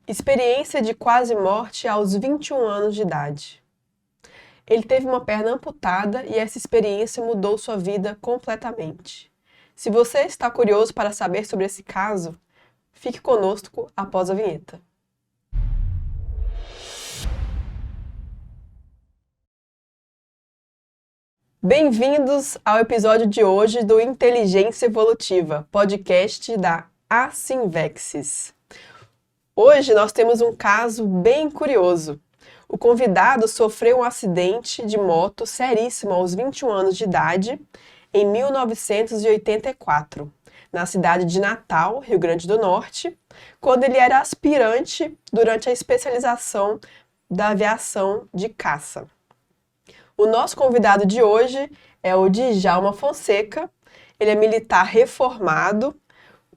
Experiência de quase morte aos 21 anos de idade. Ele teve uma perna amputada e essa experiência mudou sua vida completamente. Se você está curioso para saber sobre esse caso, fique conosco após a vinheta. Bem-vindos ao episódio de hoje do Inteligência Evolutiva, podcast da Asynvexis. Hoje nós temos um caso bem curioso. O convidado sofreu um acidente de moto seríssimo aos 21 anos de idade, em 1984, na cidade de Natal, Rio Grande do Norte, quando ele era aspirante durante a especialização da aviação de caça. O nosso convidado de hoje é o Djalma Fonseca. Ele é militar reformado,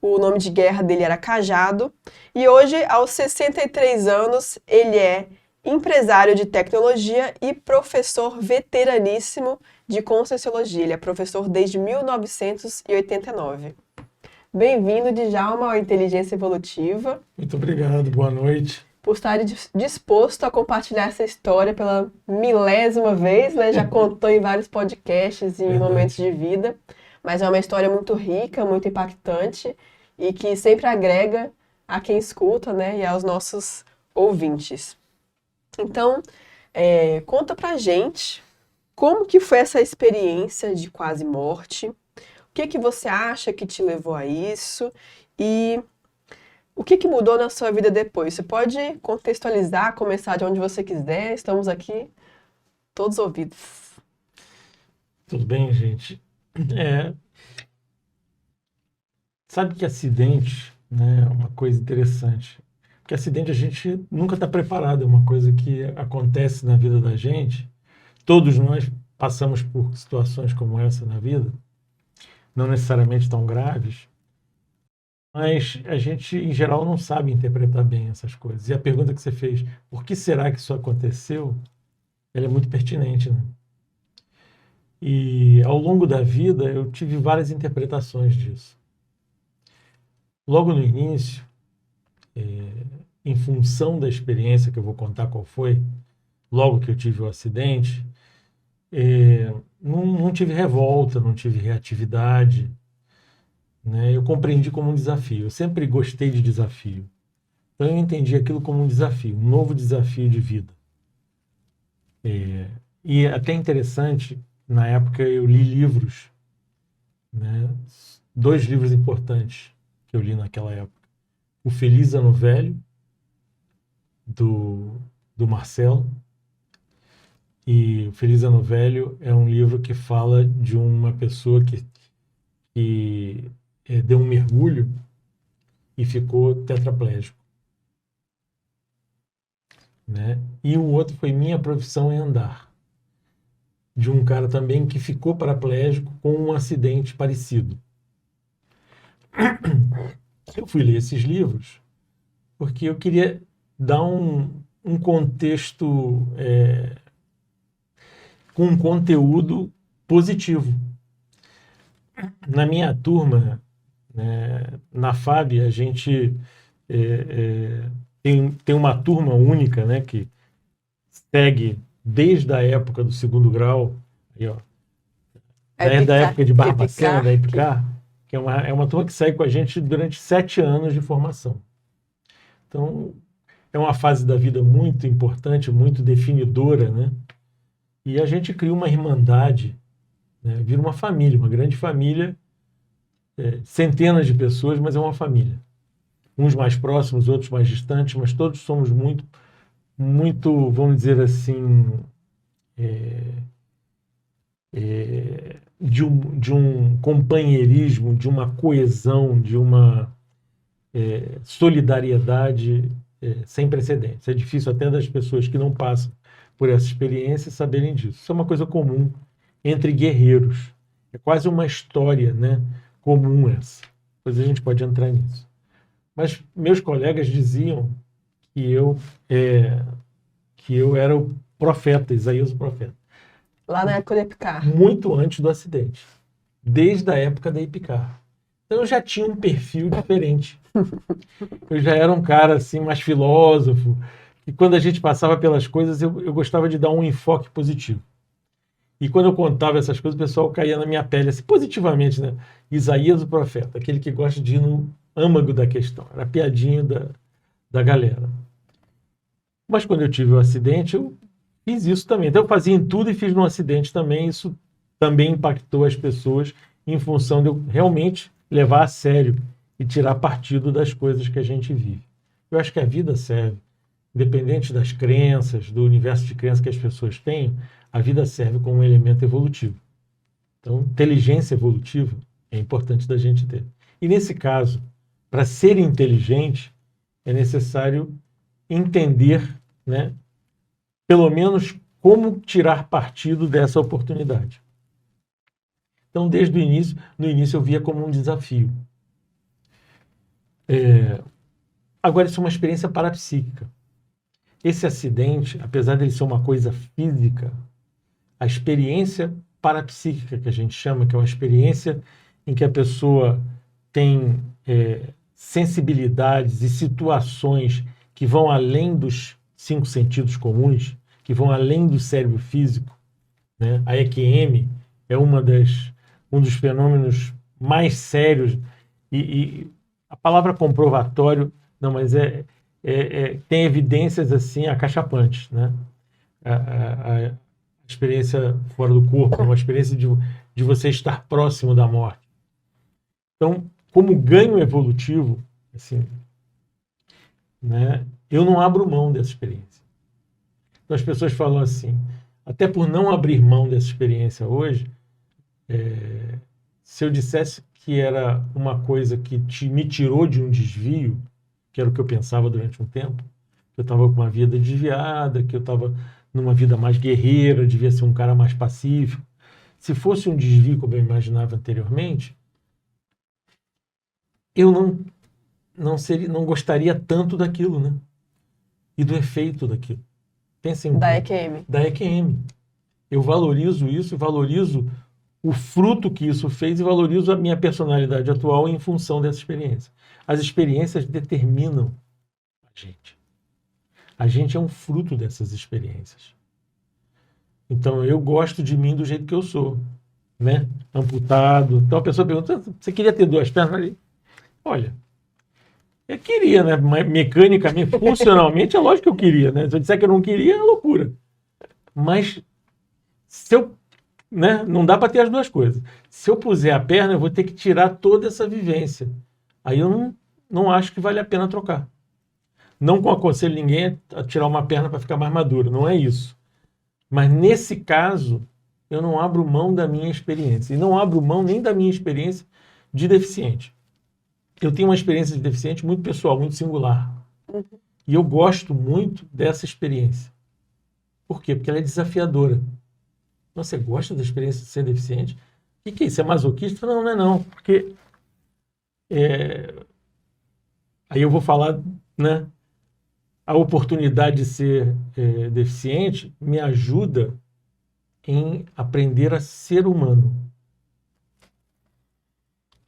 o nome de guerra dele era Cajado, e hoje, aos 63 anos, ele é empresário de tecnologia e professor veteraníssimo de Conscienciologia. Ele é professor desde 1989. Bem-vindo, Djalma, ao Inteligência Evolutiva. Muito obrigado, boa noite. Por estar disposto a compartilhar essa história pela milésima vez, né? Já contou em vários podcasts e momentos de vida, mas é uma história muito rica, muito impactante e que sempre agrega a quem escuta, né? E aos nossos ouvintes. Então, conta pra gente como que foi essa experiência de quase morte, o que você acha que te levou a isso e o que mudou na sua vida depois? Você pode contextualizar, começar de onde você quiser, estamos aqui todos ouvidos. Tudo bem, gente? Sabe que acidente, né, é uma coisa interessante. Porque acidente a gente nunca está preparado, é uma coisa que acontece na vida da gente. Todos nós passamos por situações como essa na vida, não necessariamente tão graves, mas a gente, em geral, não sabe interpretar bem essas coisas. E a pergunta que você fez, por que será que isso aconteceu, ela é muito pertinente, né? E ao longo da vida eu tive várias interpretações disso. Logo no início, em função da experiência que eu vou contar qual foi, logo que eu tive o acidente, não tive revolta, não tive reatividade, né? Eu compreendi como um desafio. Eu sempre gostei de desafio. Então eu entendi aquilo como um desafio, um novo desafio de vida. E até interessante, na época eu li livros, né? 2 livros importantes que eu li naquela época. O Feliz Ano Velho, do Marcelo. E o Feliz Ano Velho é um livro que fala de uma pessoa que deu um mergulho e ficou tetraplégico, né? E o outro foi Minha Profissão é Andar, de um cara também que ficou paraplégico com um acidente parecido. Eu fui ler esses livros porque eu queria dar um contexto com um conteúdo positivo. Na minha turma, né, na FAB, a gente tem uma turma única, né, que segue desde a época do 2º grau, aí, ó, da época de Barbacena, da EPICAR, que é uma turma que segue com a gente durante 7 anos de formação. Então, é uma fase da vida muito importante, muito definidora, né? E a gente cria uma irmandade, né? Vira uma família, uma grande família, centenas de pessoas, mas é uma família. Uns mais próximos, outros mais distantes, mas todos somos muito, vamos dizer assim, de um companheirismo, de uma coesão, de uma solidariedade sem precedentes. É difícil até das pessoas que não passam por essa experiência saberem disso. Isso é uma coisa comum entre guerreiros. É quase uma história, né, comum essa. Depois a gente pode entrar nisso. Mas meus colegas diziam que eu era o profeta, Isaías o profeta. Lá na época da EPICAR. Muito antes do acidente. Desde a época da EPICAR. Então eu já tinha um perfil diferente. Eu já era um cara assim, mais filósofo, e quando a gente passava pelas coisas, eu gostava de dar um enfoque positivo. E quando eu contava essas coisas, o pessoal caía na minha pele, assim, positivamente, né? Isaías, o profeta, aquele que gosta de ir no âmago da questão. Era a piadinha da galera. Mas quando eu tive o acidente, eu fiz isso também. Então eu fazia em tudo e fiz no acidente também. Isso também impactou as pessoas em função de eu realmente levar a sério e tirar partido das coisas que a gente vive. Eu acho que a vida serve, independente das crenças, do universo de crenças que as pessoas têm, a vida serve como um elemento evolutivo. Então, inteligência evolutiva é importante da gente ter. E nesse caso, para ser inteligente, é necessário entender, né, pelo menos como tirar partido dessa oportunidade. Então, desde o início, no início eu via como um desafio. Agora, isso é uma experiência parapsíquica. Esse acidente, apesar de ele ser uma coisa física, a experiência parapsíquica que a gente chama, que é uma experiência em que a pessoa tem sensibilidades e situações que vão além dos 5 sentidos comuns, que vão além do cérebro físico, né? A EQM é um dos fenômenos mais sérios e a palavra comprovatório, não, mas tem evidências assim acachapantes, né? A experiência fora do corpo, uma experiência de você estar próximo da morte. Então, como ganho evolutivo, assim, né, eu não abro mão dessa experiência. Então, as pessoas falam assim, até por não abrir mão dessa experiência hoje, se eu dissesse que era uma coisa que me tirou de um desvio, que era o que eu pensava durante um tempo, que eu estava com uma vida desviada, que eu estava numa vida mais guerreira, devia ser um cara mais pacífico. Se fosse um desvio como eu imaginava anteriormente, eu não gostaria tanto daquilo, né? E do efeito daquilo. Pensem da EQM. Da EQM. Eu valorizo isso, valorizo o fruto que isso fez e valorizo a minha personalidade atual em função dessa experiência. As experiências determinam a gente. A gente é um fruto dessas experiências. Então, eu gosto de mim do jeito que eu sou, né? Amputado. Então, a pessoa pergunta, você queria ter 2 pernas? Olha, eu queria, né? Mecanicamente, funcionalmente, é lógico que eu queria, né? Se eu disser que eu não queria, é loucura. Mas, né? Não dá para ter as 2 coisas. Se eu puser a perna, eu vou ter que tirar toda essa vivência. Aí eu não acho que vale a pena trocar. Não aconselho ninguém a tirar uma perna para ficar mais madura, não é isso. Mas nesse caso, eu não abro mão da minha experiência. E não abro mão nem da minha experiência de deficiente. Eu tenho uma experiência de deficiente muito pessoal, muito singular. Uhum. E eu gosto muito dessa experiência. Por quê? Porque ela é desafiadora. Você gosta da experiência de ser deficiente? O que é isso? É masoquista? Não, não é não. Porque aí eu vou falar, né? A oportunidade de ser deficiente me ajuda em aprender a ser humano.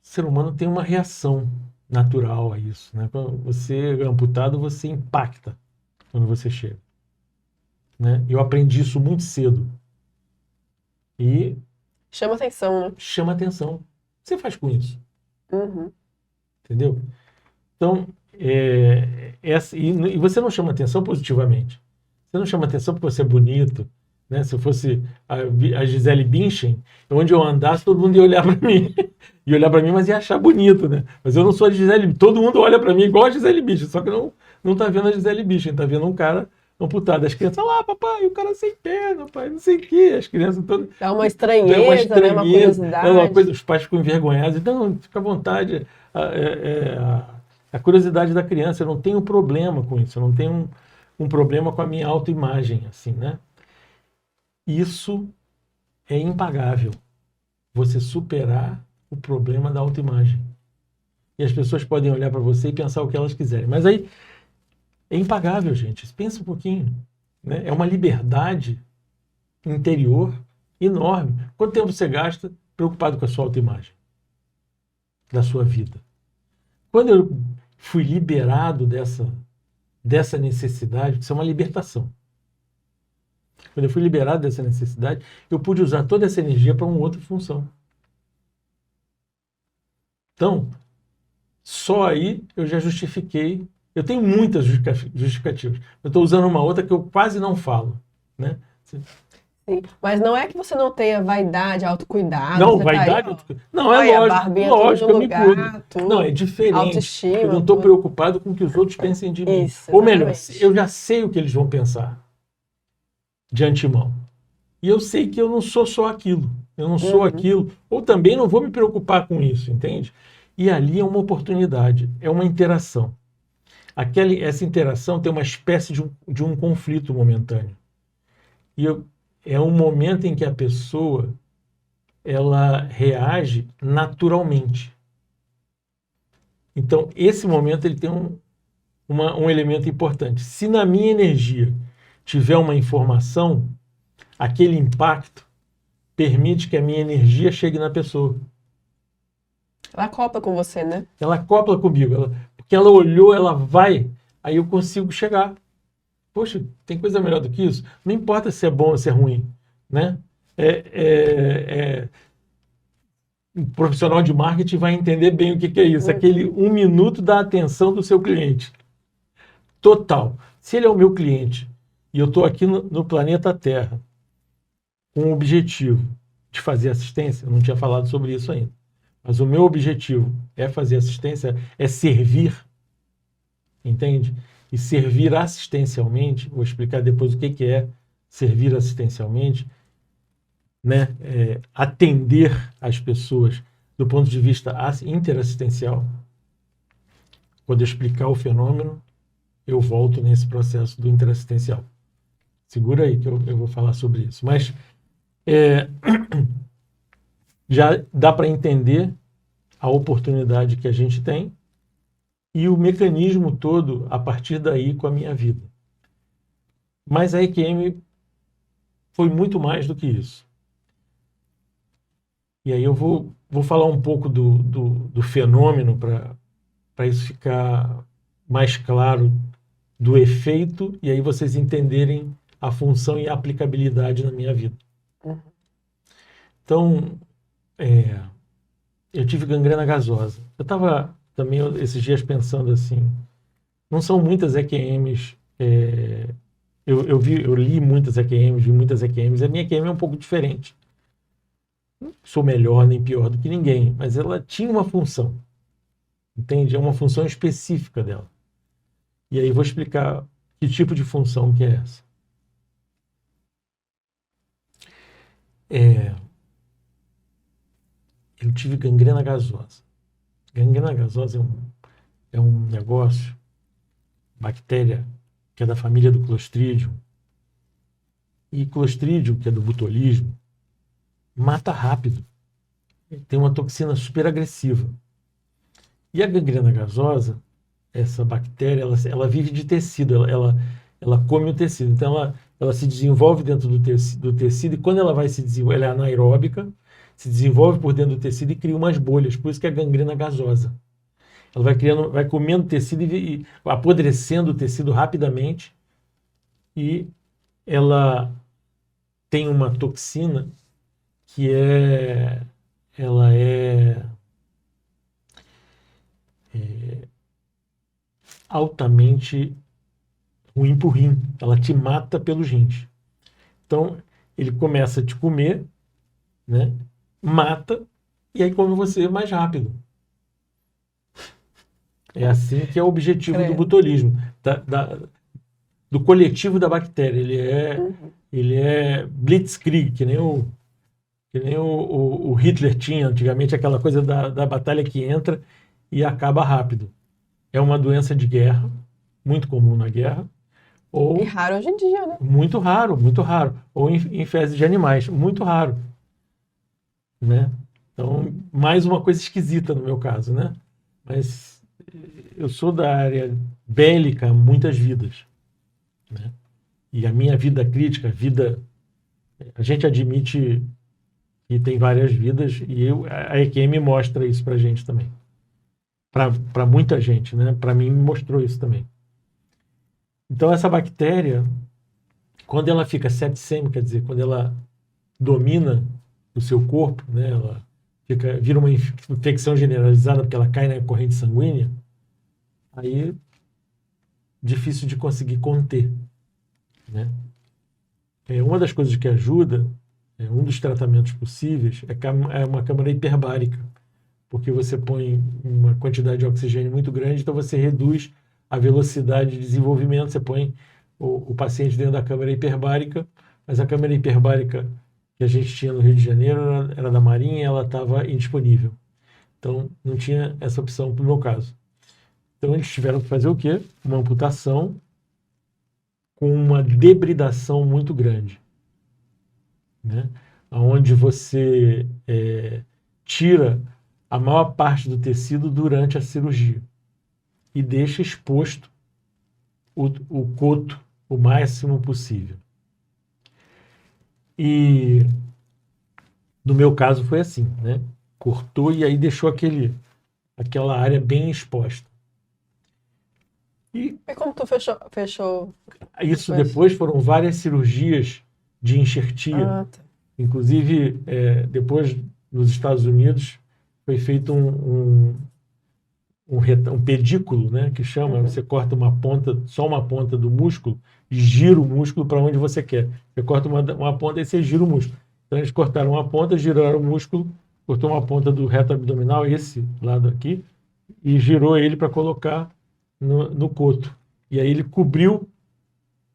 O ser humano tem uma reação natural a isso, né? Quando você é amputado, você impacta quando você chega, né? Eu aprendi isso muito cedo. E chama atenção, né? Chama atenção. O que você faz com isso? Uhum. Entendeu? Então, e você não chama atenção positivamente. Você não chama atenção porque você é bonito, né? Se eu fosse a Gisele Bündchen, onde eu andasse, todo mundo ia olhar para mim. Ia olhar para mim, mas ia achar bonito, né? Mas eu não sou a Gisele Bündchen. Todo mundo olha para mim igual a Gisele Bündchen, só que não tá vendo a Gisele Bündchen, tá vendo um cara amputado. As crianças, lá, papai, o cara sem perna, pai, não sei o quê. As crianças todas... Dá uma estranheza, né? Uma curiosidade. Uma coisa, os pais ficam envergonhados. Então, fica à vontade. A curiosidade da criança, eu não tenho problema com isso, eu não tenho um problema com a minha autoimagem, assim, né? Isso é impagável, você superar o problema da autoimagem. E as pessoas podem olhar para você e pensar o que elas quiserem, mas aí é impagável, gente, pensa um pouquinho, né? É uma liberdade interior enorme. Quanto tempo você gasta preocupado com a sua autoimagem? Da sua vida? Quando eu fui liberado dessa necessidade, isso é uma libertação. Quando eu fui liberado dessa necessidade, eu pude usar toda essa energia para uma outra função. Então, só aí eu já justifiquei. Eu tenho muitas justificativas. Eu estou usando uma outra que eu quase não falo, né? Sim. Mas não é que você não tenha vaidade, autocuidado. Não, vaidade, não, é lógico, eu me cuido. Não, é diferente. Autoestima. Eu não estou preocupado com o que os outros pensem de mim. Isso, ou melhor, eu já sei o que eles vão pensar de antemão. E eu sei que eu não sou só aquilo. Eu não sou aquilo. Ou também não vou me preocupar com isso, entende? E ali é uma oportunidade, é uma interação. Essa interação tem uma espécie de um conflito momentâneo. E é um momento em que a pessoa ela reage naturalmente. Então, esse momento ele tem um elemento importante. Se na minha energia tiver uma informação, aquele impacto permite que a minha energia chegue na pessoa. Ela acopla com você, né? Ela acopla comigo. Porque ela olhou, ela vai, aí eu consigo chegar. Poxa, tem coisa melhor do que isso? Não importa se é bom ou se é ruim, né? Um profissional de marketing vai entender bem o que é isso. Aquele 1 minuto da atenção do seu cliente. Total. Se ele é o meu cliente e eu estou aqui no planeta Terra com o objetivo de fazer assistência, eu não tinha falado sobre isso ainda, mas o meu objetivo é fazer assistência, é servir, entende? E servir assistencialmente, vou explicar depois o que é servir assistencialmente, né? Atender as pessoas do ponto de vista interassistencial. Quando eu explicar o fenômeno, eu volto nesse processo do interassistencial. Segura aí que eu vou falar sobre isso. Mas já dá para entender a oportunidade que a gente tem e o mecanismo todo a partir daí com a minha vida. Mas a EQM foi muito mais do que isso. E aí eu vou falar um pouco do fenômeno para isso ficar mais claro do efeito e aí vocês entenderem a função e a aplicabilidade na minha vida. Então, eu tive gangrena gasosa. Eu estava também esses dias pensando assim, não são muitas EQMs, eu li muitas EQMs, vi muitas EQMs, a minha EQM é um pouco diferente. Não sou melhor nem pior do que ninguém, mas ela tinha uma função, entende? É uma função específica dela. E aí vou explicar que tipo de função que é essa. Eu tive gangrena gasosa. Gangrena gasosa é um negócio, bactéria que é da família do Clostridium. E Clostridium, que é do botulismo, mata rápido. Tem uma toxina super agressiva. E a gangrena gasosa, essa bactéria, ela vive de tecido, ela come o tecido. Então ela se desenvolve dentro do tecido e quando ela vai se desenvolver, ela é anaeróbica, se desenvolve por dentro do tecido e cria umas bolhas, por isso que é a gangrena gasosa. Ela vai comendo tecido e apodrecendo o tecido rapidamente e ela tem uma toxina que ela é altamente ruim para o rim. Ela te mata pelos rins. Então, ele começa a te comer, né? Mata, e aí come você mais rápido. É assim que é o objetivo do botulismo, do coletivo da bactéria. Ele é blitzkrieg, que nem o Hitler tinha antigamente, aquela coisa da batalha que entra e acaba rápido. É uma doença de guerra, muito comum na guerra. E raro hoje em dia, né? Muito raro, muito raro. Ou em fezes de animais, muito raro. Né? Então, mais uma coisa esquisita no meu caso, né? Mas eu sou da área bélica há muitas vidas. Né? E a minha vida crítica, a gente admite que tem várias vidas e a EQM mostra isso pra gente também. para muita gente, né? Para mim, me mostrou isso também. Então, essa bactéria, quando ela fica sepsêmica, quer dizer, quando ela domina o seu corpo, né? Ela vira uma infecção generalizada porque ela cai na corrente sanguínea, aí difícil de conseguir conter, né? Uma das coisas que ajuda, um dos tratamentos possíveis é uma câmara hiperbárica, porque você põe uma quantidade de oxigênio muito grande, então você reduz a velocidade de desenvolvimento, você põe o paciente dentro da câmara hiperbárica, mas a câmara hiperbárica que a gente tinha no Rio de Janeiro era da Marinha e ela estava indisponível. Então, não tinha essa opção para o meu caso. Então, eles tiveram que fazer o quê? Uma amputação com uma debridação muito grande, né? Onde você tira a maior parte do tecido durante a cirurgia e deixa exposto o coto o máximo possível. E no meu caso foi assim, né? Cortou e aí deixou aquela área bem exposta. E como tu fechou? Isso depois foram várias cirurgias de enxertia. Tá. Inclusive, depois nos Estados Unidos foi feito um pedículo, né, que chama. Você corta só uma ponta do músculo e gira o músculo para onde você quer. Você corta uma ponta e você gira o músculo. Então eles cortaram uma ponta, giraram o músculo, cortou uma ponta do reto abdominal, esse lado aqui, e girou ele para colocar no coto. E aí ele cobriu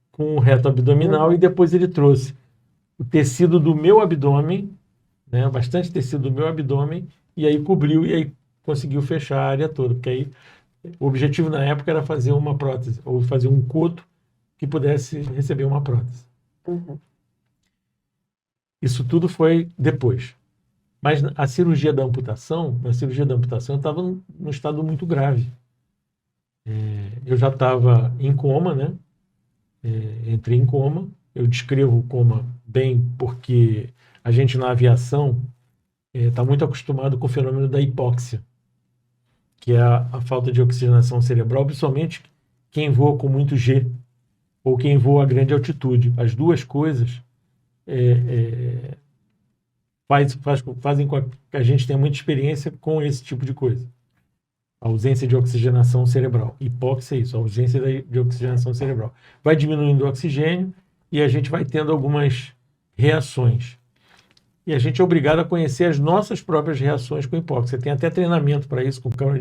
com o reto abdominal e depois ele trouxe o tecido do meu abdômen, né, bastante tecido do meu abdômen, e aí cobriu e aí conseguiu fechar a área toda. Porque aí o objetivo na época era fazer uma prótese, ou fazer um coto que pudesse receber uma prótese. Isso tudo foi depois. Mas na cirurgia da amputação eu estava num estado muito grave. Eu já estava em coma, né? Entrei em coma. Eu descrevo o coma bem porque a gente na aviação está muito acostumado com o fenômeno da hipóxia, que é a falta de oxigenação cerebral, principalmente quem voa com muito G ou quem voa a grande altitude. As duas coisas fazem com que a gente tenha muita experiência com esse tipo de coisa. A ausência de oxigenação cerebral. Hipóxia é isso, a ausência de oxigenação cerebral. Vai diminuindo o oxigênio e a gente vai tendo algumas reações. E a gente é obrigado a conhecer as nossas próprias reações com hipóxia. Tem até treinamento para isso, com câmara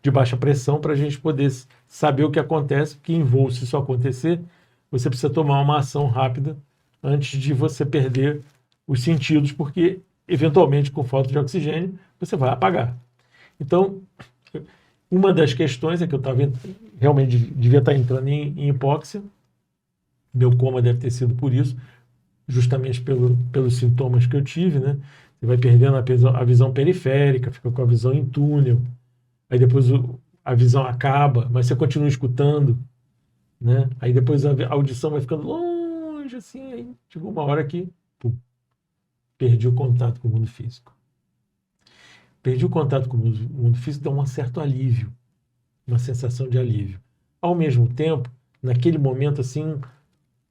de baixa pressão, para a gente poder saber o que acontece, porque em voo, se isso acontecer, você precisa tomar uma ação rápida antes de você perder os sentidos, porque, eventualmente, com falta de oxigênio, você vai apagar. Então, uma das questões é que eu realmente devia estar entrando em hipóxia. Meu coma deve ter sido por isso, justamente pelos sintomas que eu tive, né? Você vai perdendo a visão periférica, fica com a visão em túnel, aí depois a visão acaba, mas você continua escutando, né? Aí depois a audição vai ficando longe, assim, aí chegou uma hora que perdi o contato com o mundo físico. Perdi o contato com o mundo físico, dá um certo alívio, uma sensação de alívio. Ao mesmo tempo, naquele momento, assim,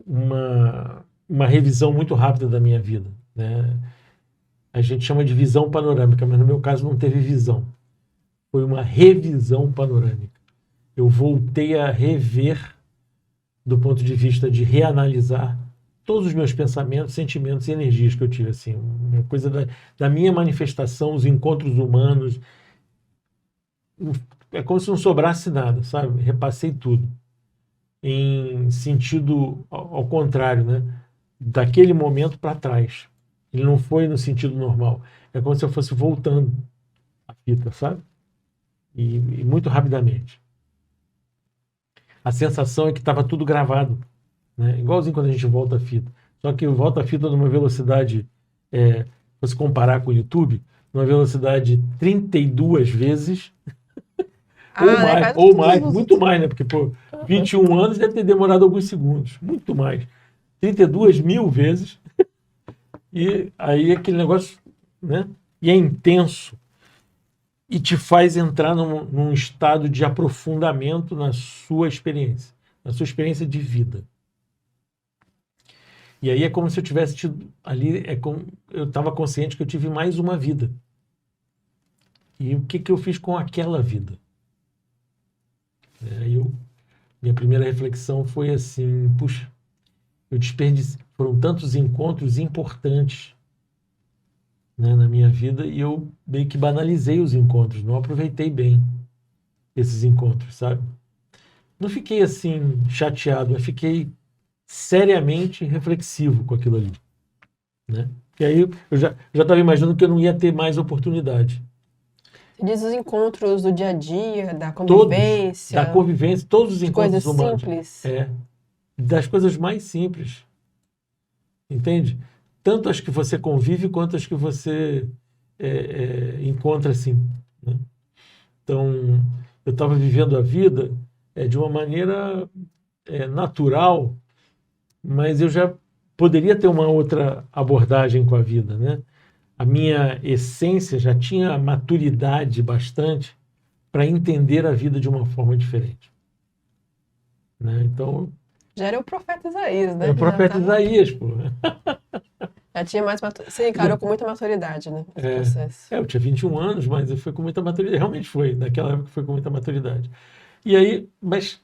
uma revisão muito rápida da minha vida, né? A gente chama de visão panorâmica, mas no meu caso não teve visão. Foi uma revisão panorâmica. Eu voltei a rever, do ponto de vista de reanalisar todos os meus pensamentos, sentimentos e energias que eu tive, assim, uma coisa da minha manifestação, os encontros humanos. É como se não sobrasse nada, sabe? Repassei tudo. Em sentido ao contrário, né? Daquele momento para trás. Ele não foi no sentido normal. É como se eu fosse voltando a fita, sabe? E muito rapidamente. A sensação é que estava tudo gravado, né? Igualzinho quando a gente volta a fita. Só que volta a fita numa velocidade, se você comparar com o YouTube, numa velocidade 32 vezes, ou mais, muito mais, né? Porque por 21 anos deve ter demorado alguns segundos, muito mais. 32 mil vezes. E aí aquele negócio, né? E é intenso. e te faz entrar num estado de aprofundamento na sua experiência de vida. E aí é como se eu tivesse tido ali, eu estava consciente que eu tive mais uma vida. E o que eu fiz com aquela vida? Minha primeira reflexão foi assim, puxa, eu desperdicei, foram tantos encontros importantes, né, na minha vida, e eu meio que banalizei os encontros, não aproveitei bem esses encontros, sabe? Não fiquei assim chateado, mas fiquei seriamente reflexivo com aquilo ali, né? E aí eu já estava imaginando que eu não ia ter mais oportunidade. Você diz os encontros do dia a dia, da convivência. Todos os encontros humanos. Coisas simples. Das coisas mais simples. Entende? Tanto as que você convive, quanto as que você encontra assim, né? Então, eu estava vivendo a vida de uma maneira natural, mas eu já poderia ter uma outra abordagem com a vida, né? A minha essência já tinha maturidade bastante para entender a vida de uma forma diferente, né? Então, já era o profeta Isaías, né? É o profeta Isaías, pô. Já tinha mais maturidade. Você encarou com muita maturidade, né? Esse processo. Eu tinha 21 anos, mas foi com muita maturidade. Realmente foi. Naquela época foi com muita maturidade. E aí, mas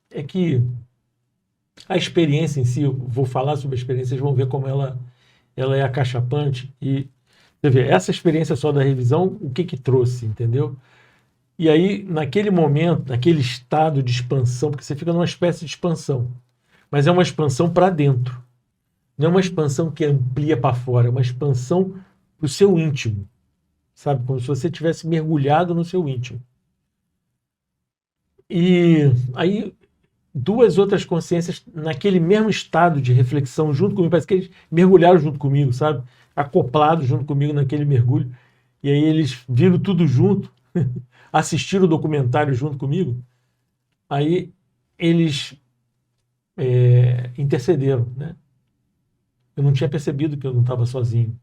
é que a experiência em si, eu vou falar sobre a experiência, vocês vão ver como ela é acachapante. E você vê, essa experiência só da revisão, o que trouxe, entendeu? E aí, naquele momento, naquele estado de expansão, porque você fica numa espécie de expansão, mas é uma expansão para dentro. Não é uma expansão que amplia para fora, é uma expansão para o seu íntimo. Sabe? Como se você tivesse mergulhado no seu íntimo. E aí, duas outras consciências naquele mesmo estado de reflexão junto comigo, parece que eles mergulharam junto comigo, sabe? Acoplados junto comigo naquele mergulho. E aí eles viram tudo junto, assistiram o documentário junto comigo. Aí eles intercederam, né? Eu não tinha percebido que eu não estava sozinho.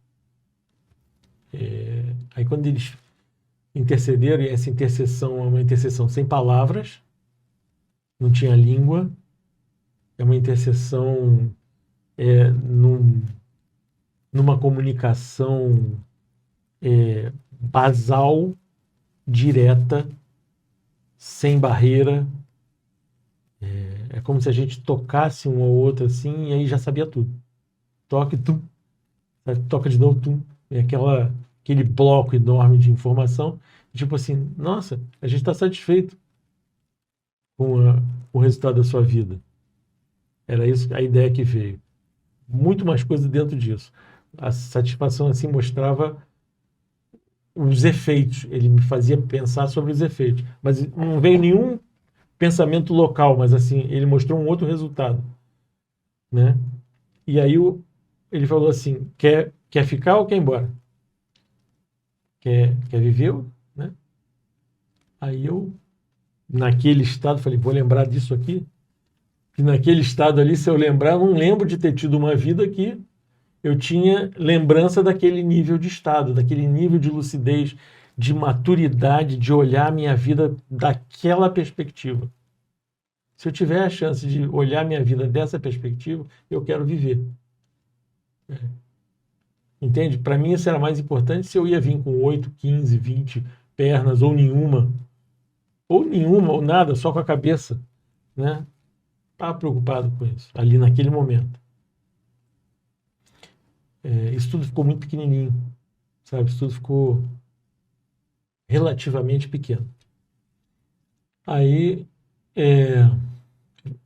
Aí quando eles intercederam, e essa intercessão é uma intercessão sem palavras, não tinha língua, é uma intercessão numa comunicação basal, direta, sem barreira. É como se a gente tocasse um ao outro assim, e aí já sabia tudo. Toque, tum, toca de novo, tum. É aquele bloco enorme de informação. Tipo assim, nossa, a gente está satisfeito com o resultado da sua vida. Era isso a ideia que veio. Muito mais coisa dentro disso. A satisfação assim mostrava os efeitos. Ele me fazia pensar sobre os efeitos. Mas não veio nenhum pensamento local, mas assim, ele mostrou um outro resultado, né? E aí ele falou assim, quer ficar ou quer ir embora? Quer viver, né? Aí eu, naquele estado, falei, vou lembrar disso aqui. E naquele estado ali, se eu lembrar, eu não lembro de ter tido uma vida que eu tinha lembrança daquele nível de estado, daquele nível de lucidez, de maturidade, de olhar a minha vida daquela perspectiva. Se eu tiver a chance de olhar a minha vida dessa perspectiva, eu quero viver. Entende? Para mim isso era mais importante se eu ia vir com 8, 15, 20 pernas, ou nenhuma, ou nada, só com a cabeça, né? Estava preocupado com isso, ali naquele momento. Isso tudo ficou muito pequenininho, sabe? Isso tudo ficou relativamente pequeno. Aí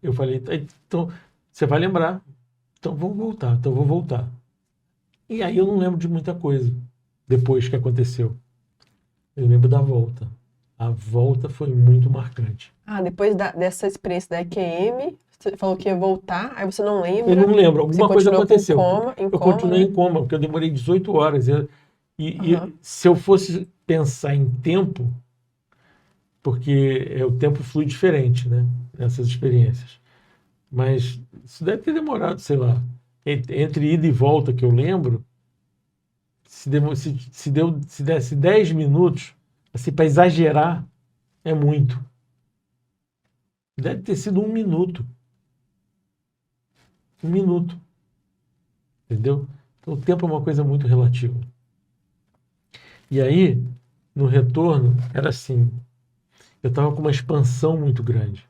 eu falei, então você vai lembrar, então vou voltar. E aí eu não lembro de muita coisa depois que aconteceu. Eu lembro da volta. A volta foi muito marcante. Depois dessa experiência da EQM, você falou que ia voltar, aí você não lembra? Eu não lembro, alguma coisa aconteceu. Eu continuei em coma, porque eu demorei 18 horas. E se eu fosse pensar em tempo, porque o tempo flui diferente, né, nessas experiências. Mas isso deve ter demorado, sei lá, entre ida e volta que eu lembro, se desse 10 minutos, assim, para exagerar, é muito. Deve ter sido 1 minuto. 1 minuto. Entendeu? Então, o tempo é uma coisa muito relativa. E aí, no retorno, era assim, eu estava com uma expansão muito grande.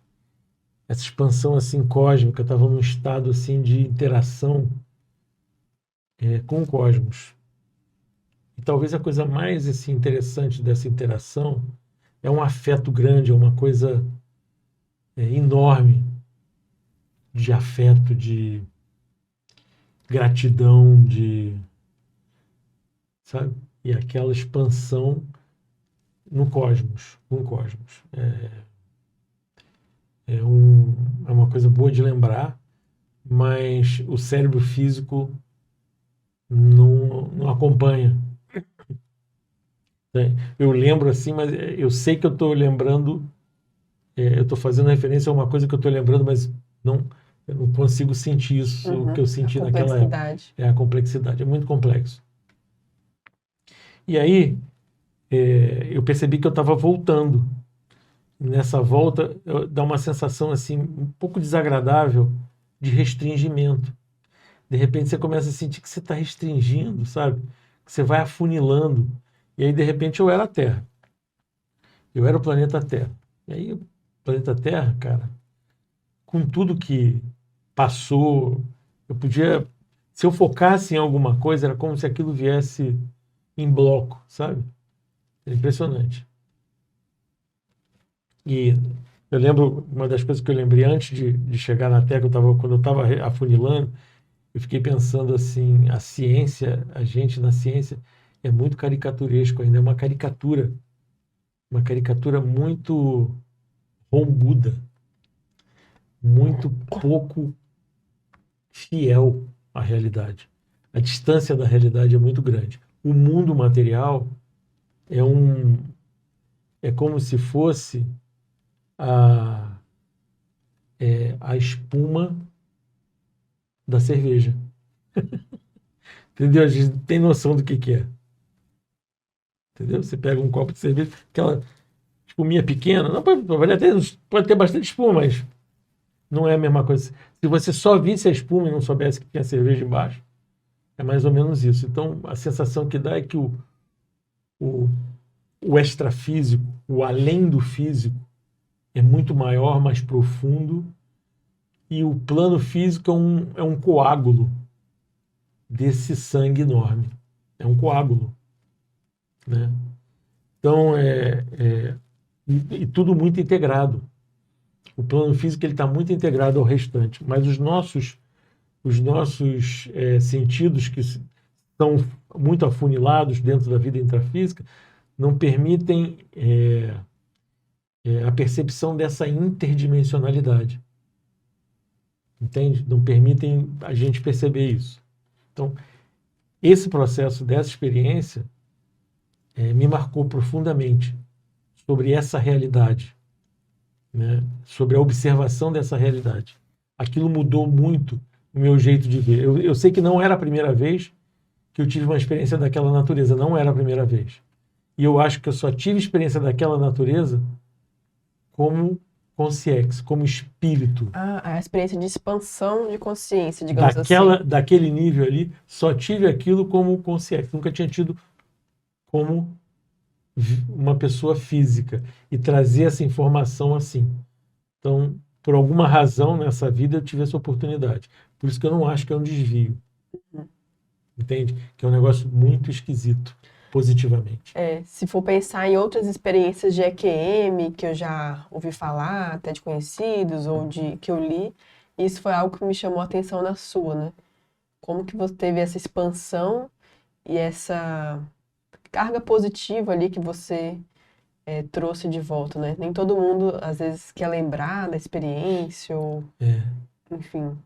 Essa expansão assim cósmica, eu estava num estado assim de interação com o cosmos. E talvez a coisa mais assim, interessante dessa interação é um afeto grande, é uma coisa enorme de afeto, de gratidão, sabe? E aquela expansão no cosmos, com o cosmos. É uma coisa boa de lembrar, mas o cérebro físico não acompanha. Eu lembro assim, mas eu sei que eu estou lembrando, eu estou fazendo referência a uma coisa que eu estou lembrando, mas eu não consigo sentir isso que eu senti naquela época. É a complexidade, é muito complexo. E aí, eu percebi que eu estava voltando. Nessa volta, dá uma sensação assim, um pouco desagradável de restringimento. De repente, você começa a sentir que você está restringindo, sabe? Que você vai afunilando. E aí, de repente, eu era a Terra. Eu era o planeta Terra. E aí, o planeta Terra, cara, com tudo que passou, eu podia... Se eu focasse em alguma coisa, era como se aquilo viesse em bloco, sabe? É impressionante. E eu lembro, uma das coisas que eu lembrei antes de chegar na Terra, quando eu estava afunilando, eu fiquei pensando assim, a ciência, a gente na ciência é muito caricaturesco ainda, é uma caricatura muito rombuda, muito pouco fiel à realidade. A distância da realidade é muito grande. O mundo material é como se fosse a espuma da cerveja. Entendeu? A gente tem noção do que é. Entendeu? Você pega um copo de cerveja, aquela espuminha pequena, não pode ter bastante espuma, mas não é a mesma coisa. Se você só visse a espuma e não soubesse que tinha cerveja embaixo, é mais ou menos isso. Então, a sensação que dá é que o extrafísico, o além do físico, é muito maior, mais profundo, e o plano físico é um coágulo desse sangue enorme. É um coágulo. Né? Então, e tudo muito integrado. O plano físico está muito integrado ao restante, mas os nossos sentidos, que estão muito afunilados dentro da vida intrafísica, não permitem a percepção dessa interdimensionalidade. Entende? Não permitem a gente perceber isso. Então, esse processo dessa experiência me marcou profundamente sobre essa realidade, né? Sobre a observação dessa realidade. Aquilo mudou muito o meu jeito de ver. Eu sei que não era a primeira vez que eu tive uma experiência daquela natureza, não era a primeira vez. E eu acho que eu só tive experiência daquela natureza como consciência, como espírito. A experiência de expansão de consciência, digamos assim. Daquele nível ali, só tive aquilo como consciência. Nunca tinha tido como uma pessoa física e trazer essa informação assim. Então, por alguma razão nessa vida eu tive essa oportunidade. Por isso que eu não acho que é um desvio. Entende? Que é um negócio muito esquisito, positivamente. Se for pensar em outras experiências de EQM, que eu já ouvi falar, até de conhecidos, ou que eu li, isso foi algo que me chamou a atenção na sua, né? Como que você teve essa expansão e essa carga positiva ali que você trouxe de volta, né? Nem todo mundo, às vezes, quer lembrar da experiência, ou... enfim.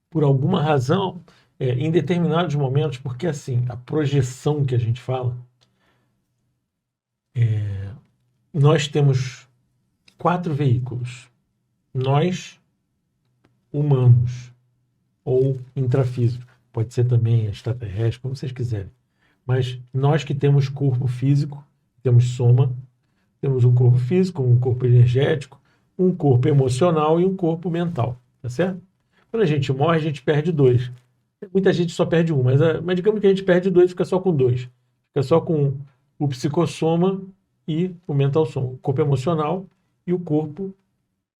Por alguma razão, em determinados momentos, porque assim, a projeção que a gente fala, nós temos 4 veículos. Nós, humanos, ou intrafísicos, pode ser também extraterrestre, como vocês quiserem. Mas nós que temos corpo físico, temos soma, Temos um corpo físico, um corpo energético, um corpo emocional e um corpo mental, tá certo? Quando a gente morre, a gente perde 2. Muita gente só perde um, mas digamos que a gente perde 2, fica só com 2. Fica só com o psicossoma e o mental soma, o corpo emocional e o corpo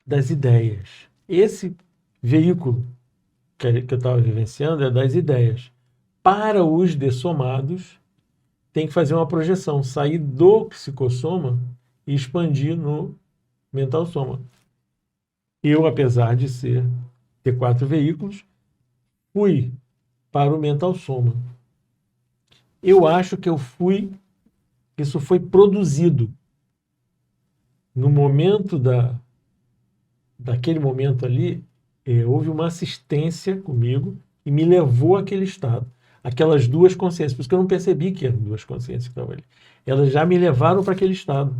das ideias. Esse veículo que eu estava vivenciando é das ideias. Para os dessomados, tem que fazer uma projeção, sair do psicossoma e expandir no mental soma. Eu, apesar de ter 4 veículos, fui para o mental soma. Eu acho que isso foi produzido no momento daquele momento ali, houve uma assistência comigo e me levou àquele estado. Aquelas 2 consciências, por isso que eu não percebi que eram 2 consciências que estavam ali. Elas já me levaram para aquele estado.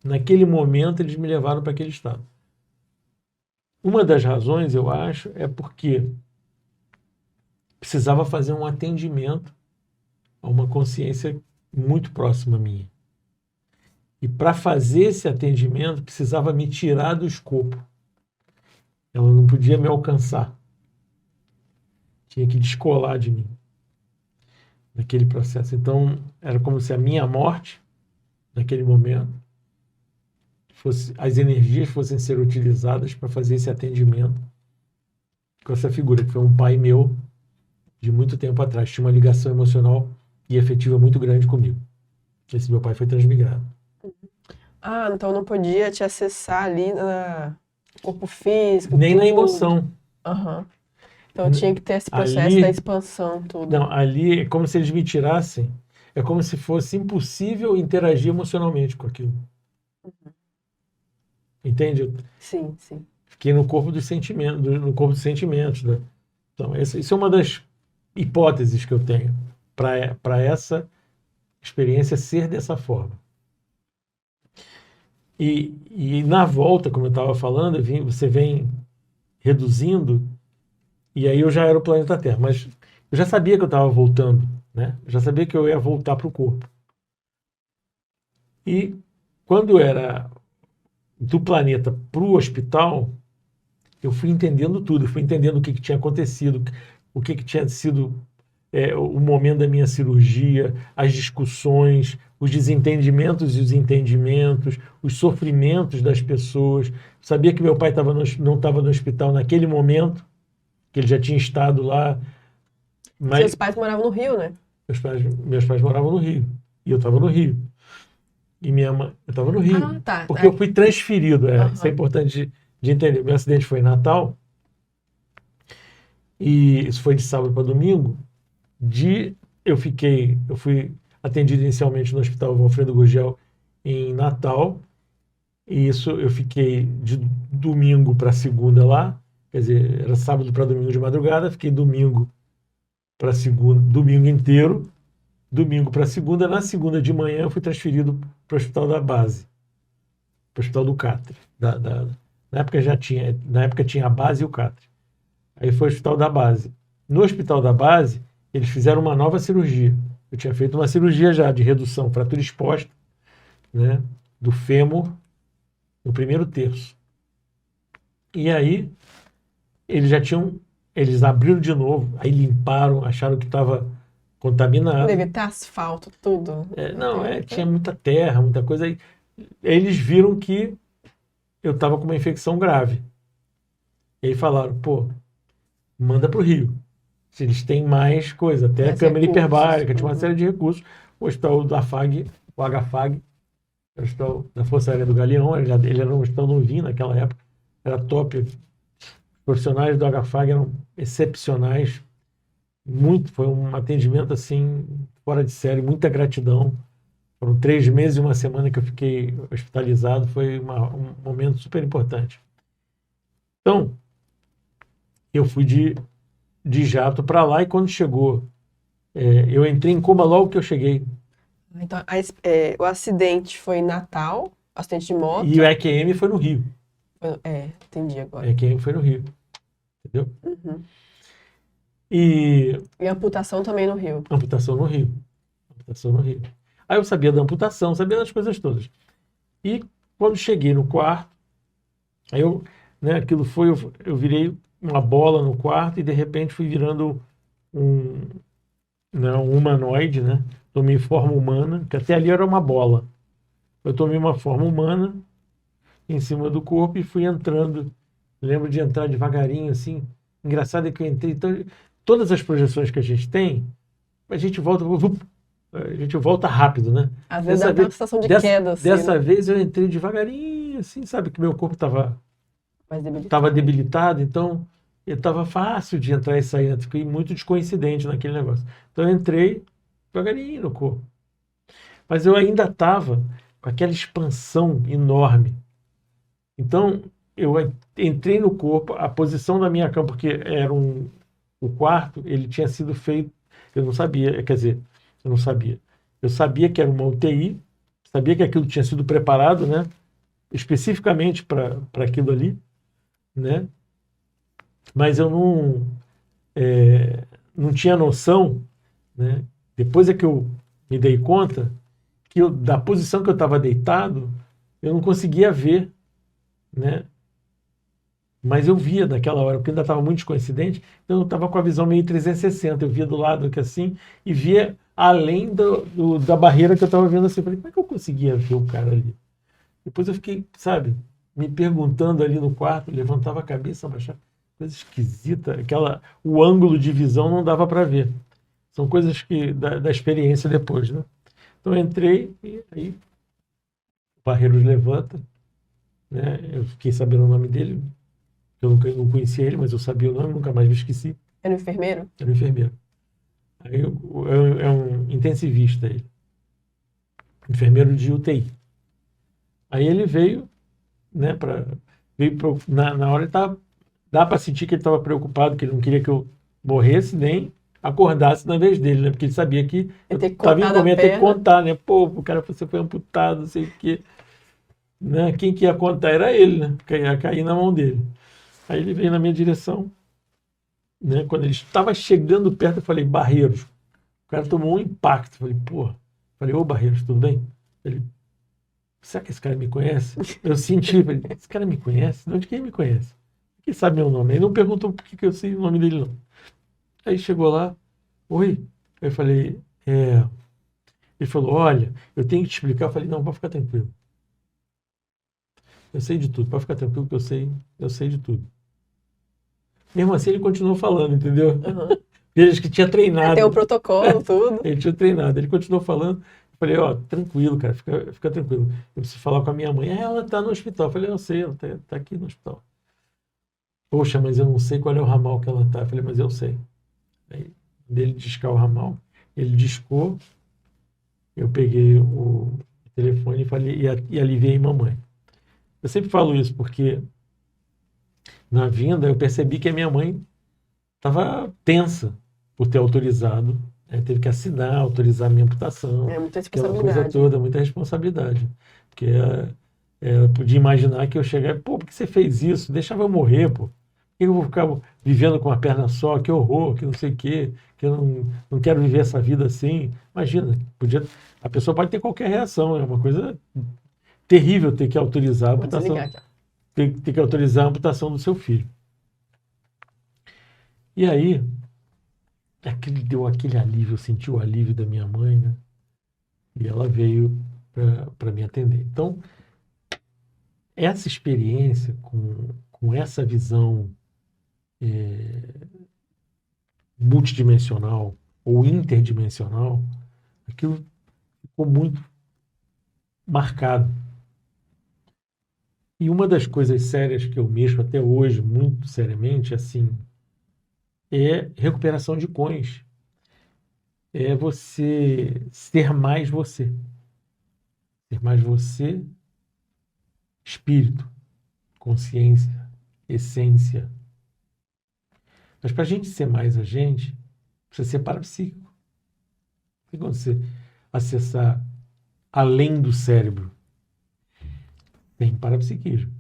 Naquele momento, eles me levaram para aquele estado. Uma das razões, eu acho, é porque precisava fazer um atendimento a uma consciência muito próxima a minha. E para fazer esse atendimento, precisava me tirar do escopo. Ela não podia me alcançar. Tinha que descolar de mim naquele processo. Então, era como se a minha morte, naquele momento, as energias fossem ser utilizadas para fazer esse atendimento com essa figura, que foi um pai meu de muito tempo atrás. Tinha uma ligação emocional e afetiva muito grande comigo. Esse meu pai foi transmigrado. Ah, então não podia te acessar ali no corpo físico, nem tudo. Na emoção. Uhum. Então tinha que ter esse processo ali, da expansão, tudo. Não, ali é como se eles me tirassem, é como se fosse impossível interagir emocionalmente com aquilo. Uhum. Entende? Sim, sim. Fiquei no corpo dos sentimentos, né? Então, isso é uma das hipóteses que eu tenho para essa experiência ser dessa forma. E na volta, como eu estava falando, você vem reduzindo, e aí eu já era o planeta Terra, mas eu já sabia que eu estava voltando, né? Eu já sabia que eu ia voltar para o corpo. E quando era do planeta para o hospital, eu fui entendendo tudo, eu fui entendendo o que tinha acontecido, o que tinha sido o momento da minha cirurgia, as discussões, os desentendimentos e os entendimentos, os sofrimentos das pessoas. Sabia que meu pai não estava no hospital naquele momento, que ele já tinha estado lá. Mas seus pais moravam no Rio, né? Meus pais moravam no Rio, e eu estava no Rio. E minha mãe, eu estava no Rio, porque eu fui transferido, isso é importante de entender. Meu acidente foi em Natal, e isso foi de sábado para domingo. Eu fui atendido inicialmente no Hospital Alfredo Gurgel em Natal, e isso eu fiquei de domingo para segunda lá, quer dizer, era sábado para domingo de madrugada, fiquei domingo para segunda, domingo inteiro, domingo para segunda. Na segunda de manhã eu fui transferido para o Hospital da Base, para o Hospital do Catre. Na época tinha a Base e o Catre. Aí foi o Hospital da Base. No Hospital da Base, eles fizeram uma nova cirurgia. Eu tinha feito uma cirurgia já de redução, fratura exposta, né, do fêmur, no primeiro terço. E aí, eles abriram de novo, aí limparam, acharam que estava contaminado. Deve ter asfalto, tudo. Tinha muita terra, muita coisa. Aí eles viram que eu estava com uma infecção grave. E aí falaram, manda para o Rio. Se eles têm mais coisa, até a câmara hiperbárica, tinha uma série de recursos. O hospital da FAG, o HFAG, o hospital da Força Aérea do Galeão, ele era um hospital novinho naquela época, era top. Os profissionais do HFAG eram excepcionais. Foi um atendimento assim, fora de série, muita gratidão. Foram 3 meses e 1 semana que eu fiquei hospitalizado, foi um momento super importante. Então, eu fui de jato para lá, e quando chegou, eu entrei em coma logo que eu cheguei. Então, o acidente foi em Natal, acidente de moto. E o EQM foi no Rio. Entendi agora. O EQM foi no Rio. Entendeu? Uhum. E a amputação também no Rio. Amputação no Rio. Aí eu sabia da amputação, sabia das coisas todas. E quando cheguei no quarto, aí aquilo foi, eu virei uma bola no quarto e de repente fui virando um humanoide, né? Tomei forma humana, que até ali era uma bola. Eu tomei uma forma humana em cima do corpo e fui entrando. Lembro de entrar devagarinho, assim. Engraçado é que eu entrei. Então, todas as projeções que a gente tem, a gente volta rápido, né? Às vezes dá uma sensação de queda, assim. Dessa vez eu entrei devagarinho, assim, sabe? Que meu corpo estava debilitado, então estava fácil de entrar e sair. Eu fiquei muito descoincidente naquele negócio. Então eu entrei devagarinho no corpo. Mas eu ainda estava com aquela expansão enorme. Então, eu entrei no corpo, a posição da minha cama, porque era o quarto, ele tinha sido feito, eu não sabia, quer dizer, eu não sabia. Eu sabia que era uma UTI, sabia que aquilo tinha sido preparado, né, especificamente para aquilo ali, né, mas eu não tinha noção, né, depois é que eu me dei conta que da posição que eu estava deitado, eu não conseguia ver, né? Mas eu via naquela hora, porque ainda estava muito descoincidente, então eu estava com a visão meio 360, eu via do lado aqui assim, e via além da barreira que eu estava vendo assim. Eu falei, como é que eu conseguia ver o cara ali? Depois eu fiquei, sabe, me perguntando ali no quarto, levantava a cabeça, abaixava, coisa esquisita, o ângulo de visão não dava para ver. São coisas da experiência depois, né? Então eu entrei e aí o Barreiros levanta, né? Eu fiquei sabendo o nome dele, eu não conhecia ele, mas eu sabia o nome, nunca mais me esqueci. Era um enfermeiro? Era um enfermeiro. Aí é um intensivista ele. Enfermeiro de UTI. Aí ele veio, né, na hora ele dá para sentir que ele estava preocupado, que ele não queria que eu morresse, nem acordasse na vez dele, né? Porque ele sabia que eu estava indo comer, ter que contar, né? Pô, o cara, você foi amputado, não sei o quê. Né? Quem que ia contar era ele, né? Porque ia cair na mão dele. Aí ele veio na minha direção, né? Quando ele estava chegando perto, eu falei, Barreiros. O cara tomou um impacto. Eu falei, pô. Falei, ô Barreiros, tudo bem? Ele, será que esse cara me conhece? Eu senti, falei, esse cara me conhece? De onde que ele me conhece? Quem sabe meu nome? Ele não perguntou por que eu sei o nome dele, não. Aí chegou lá, oi. Aí eu falei, Ele falou, olha, eu tenho que te explicar. Eu falei, não, pode ficar tranquilo. Eu sei de tudo, pode ficar tranquilo que eu sei de tudo. Mesmo assim, ele continuou falando, entendeu? Uhum. Ele acho que tinha treinado. Tem o protocolo, tudo. Ele tinha treinado, ele continuou falando. Eu falei, ó, tranquilo, cara, fica tranquilo. Eu preciso falar com a minha mãe. Ela tá no hospital. Eu falei, eu sei, ela tá aqui no hospital. Poxa, mas eu não sei qual é o ramal que ela tá. Eu falei, mas eu sei. Aí, dele discar o ramal, ele discou, eu peguei o telefone e falei, e aliviei mamãe. Eu sempre falo isso porque na vinda eu percebi que a minha mãe estava tensa por ter autorizado, né? Teve que assinar, autorizar a minha amputação. É muita aquela responsabilidade. coisa toda, muita responsabilidade. Porque ela podia imaginar que eu chegar, pô, por que você fez isso? Deixava eu morrer, pô. Por que eu vou ficar vivendo com uma perna só? Que horror, que não sei o quê, que eu não quero viver essa vida assim. Imagina, a pessoa pode ter qualquer reação, é uma coisa terrível ter que autorizar a amputação. Ter que autorizar a amputação do seu filho. E aí, deu aquele alívio, eu senti o alívio da minha mãe, né? E ela veio para me atender. Então, essa experiência com essa visão multidimensional ou interdimensional, aquilo ficou muito marcado. E uma das coisas sérias que eu mexo até hoje, muito seriamente, assim, é recuperação de cões. É você ser mais você. Ser mais você, espírito, consciência, essência. Mas para a gente ser mais a gente, precisa ser parapsíquico. E quando você acessar além do cérebro, tem parapsiquismo.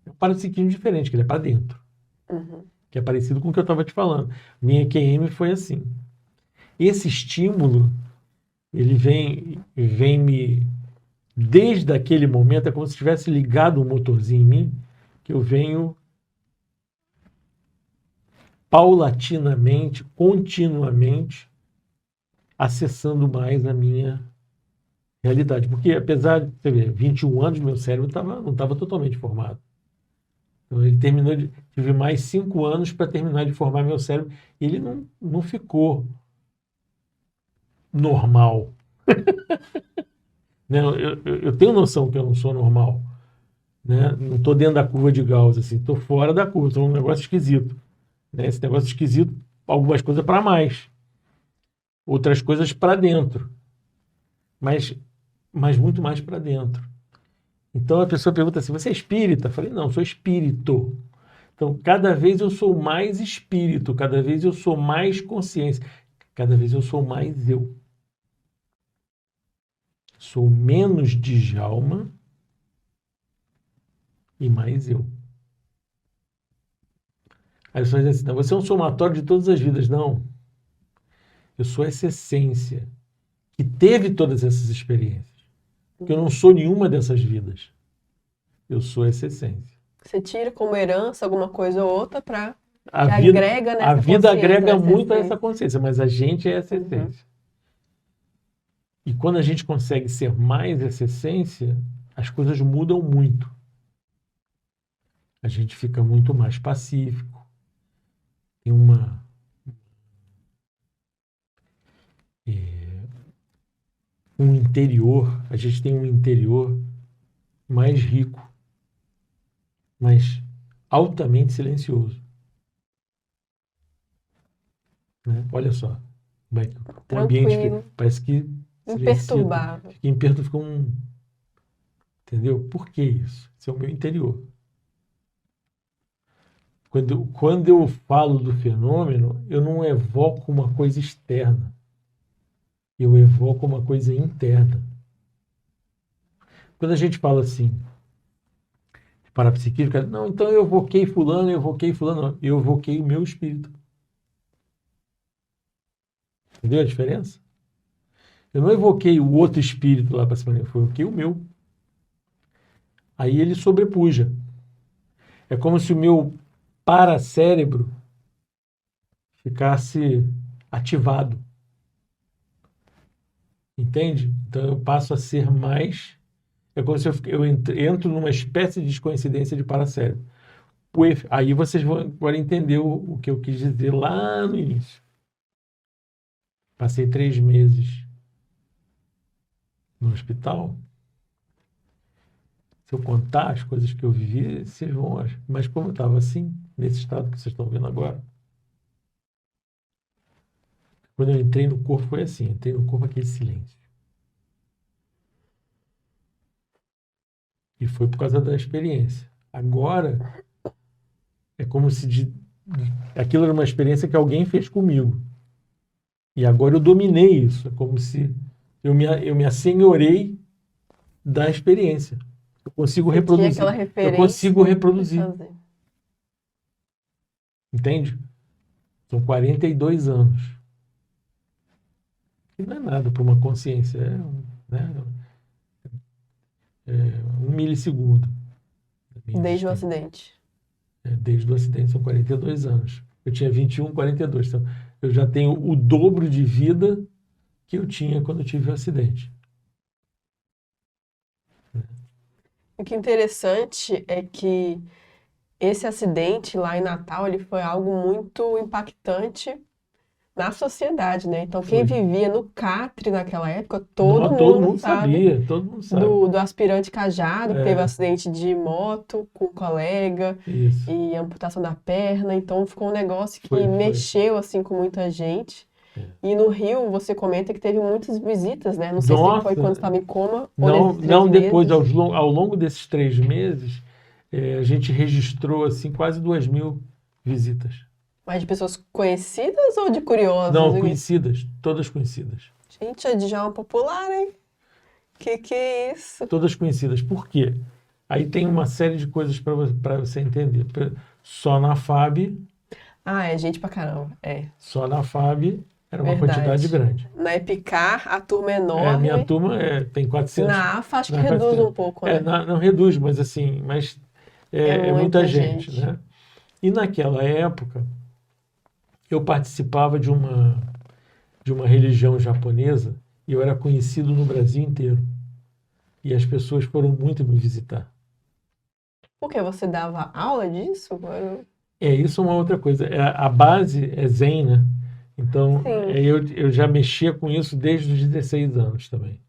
É um parapsiquismo diferente, que ele é para dentro. Uhum. Que é parecido com o que eu estava te falando. Minha QM foi assim. Esse estímulo, ele vem me desde aquele momento, é como se tivesse ligado um motorzinho em mim, que eu venho paulatinamente, continuamente, acessando mais a minha realidade. Porque, apesar de, você ver, 21 anos, meu cérebro não estava totalmente formado. Então, ele tive mais 5 anos para terminar de formar meu cérebro. E ele não ficou normal. Né? Eu tenho noção que eu não sou normal. Né? Não estou dentro da curva de Gauss, assim, estou fora da curva, estou num negócio esquisito. Né? Esse negócio esquisito, algumas coisas para mais, outras coisas para dentro, mas muito mais para dentro. Então a pessoa pergunta assim: você é espírita? Eu falei: não, sou espírito. Então, cada vez eu sou mais espírito, cada vez eu sou mais consciência, cada vez eu sou mais eu. Sou menos Djalma e mais eu. Aí você diz assim: não, você é um somatório de todas as vidas. Não. Eu sou essa essência que teve todas essas experiências. Porque eu não sou nenhuma dessas vidas. Eu sou essa essência. Você tira como herança alguma coisa ou outra para agrega nessa a vida agrega muito a essa consciência, mas a gente é essa essência. E quando a gente consegue ser mais essa essência, as coisas mudam muito. A gente fica muito mais pacífico. Tem um interior, a gente tem um interior mais rico, mas altamente silencioso. Né? Olha só, o ambiente parece que imperturbável. Fica entendeu? Por que isso? Isso é o meu interior. Quando eu falo do fenômeno, eu não evoco uma coisa externa. Eu evoco uma coisa interna. Quando a gente fala assim, parapsíquica, não, então eu evoquei fulano, não, eu evoquei o meu espírito. Entendeu a diferença? Eu não evoquei o outro espírito lá para cima, eu evoquei o meu. Aí ele sobrepuja. É como se o meu paracérebro ficasse ativado. Entende? Então eu passo a ser mais... É como se eu entro numa espécie de descoincidência de paracérebro. Aí vocês vão agora entender o que eu quis dizer lá no início. Passei 3 meses no hospital. Se eu contar as coisas que eu vivi, vocês vão... Mas como eu estava assim, nesse estado que vocês estão vendo agora, quando eu entrei no corpo foi assim, entrei no corpo aquele silêncio. E foi por causa da experiência. Agora, é como se aquilo era uma experiência que alguém fez comigo. E agora eu dominei isso. É como se eu me assenhorei da experiência. Eu consigo reproduzir. Eu consigo reproduzir. Entende? São 42 anos. E não é nada para uma consciência. É 1 milissegundo. Desde o acidente. Desde o acidente são 42 anos. Eu tinha 21, 42. Então, eu já tenho o dobro de vida que eu tinha quando eu tive o acidente. O que é interessante é que esse acidente lá em Natal, ele foi algo muito impactante na sociedade, né? Então, quem vivia no Catre naquela época, todo mundo sabia, todo mundo sabe. Do aspirante Cajado, que teve um acidente de moto com um colega. Isso. E amputação da perna. Então, ficou um negócio que mexeu, assim, com muita gente. E no Rio, você comenta que teve muitas visitas, né? Não sei se foi quando estava em coma ou nesses 3 meses. Depois, ao longo desses 3 meses, a gente registrou, assim, quase 2.000 visitas. Mas de pessoas conhecidas ou de curiosos? Não, conhecidas. Todas conhecidas. Gente, é Djalma popular, hein? Que é isso? Todas conhecidas. Por quê? Aí tem uma série de coisas para você entender. Só na FAB... é gente pra caramba. Só na FAB, era uma quantidade grande. Na Epicar, a turma é enorme. A minha turma tem 400. Na AFA, acho que reduz um pouco, né? Não reduz, mas assim, é muita gente, né? E naquela época, eu participava de uma religião japonesa e eu era conhecido no Brasil inteiro. E as pessoas foram muito me visitar. Por que você dava aula disso? Isso é uma outra coisa. A base é Zen, né? Então, eu já mexia com isso desde os 16 anos também.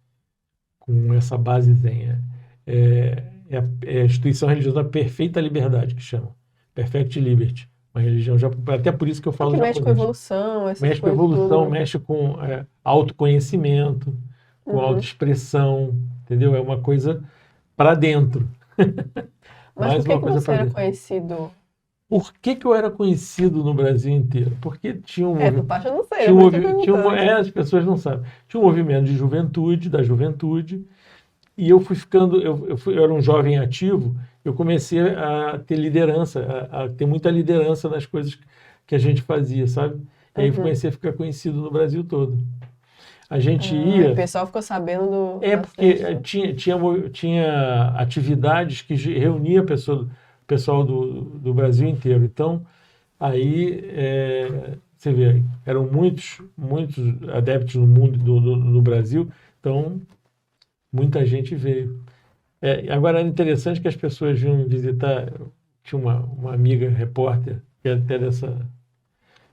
Com essa base Zen. É a instituição religiosa da perfeita liberdade, que chama. Perfect Liberty. Uma religião já, até por isso que eu falo japonês. Mexe com evolução, mexe com evolução, mexe com autoconhecimento, com autoexpressão, entendeu? É uma coisa para dentro. Mas por que você era conhecido? Por que eu era conhecido no Brasil inteiro? Porque tinha um movimento. Parte eu não sei. As pessoas não sabem. Tinha um movimento de juventude, da juventude, e eu fui ficando. Eu era um jovem ativo. Eu comecei a ter liderança, a ter muita liderança nas coisas que a gente fazia, sabe? E aí eu comecei a ficar conhecido no Brasil todo. A gente ia... O pessoal ficou sabendo do... porque tinha atividades que reunia o pessoal do Brasil inteiro. Então, aí, você vê, eram muitos adeptos no mundo, no Brasil. Então, muita gente veio. Agora, era interessante que as pessoas vinham me visitar. Tinha uma amiga repórter, que até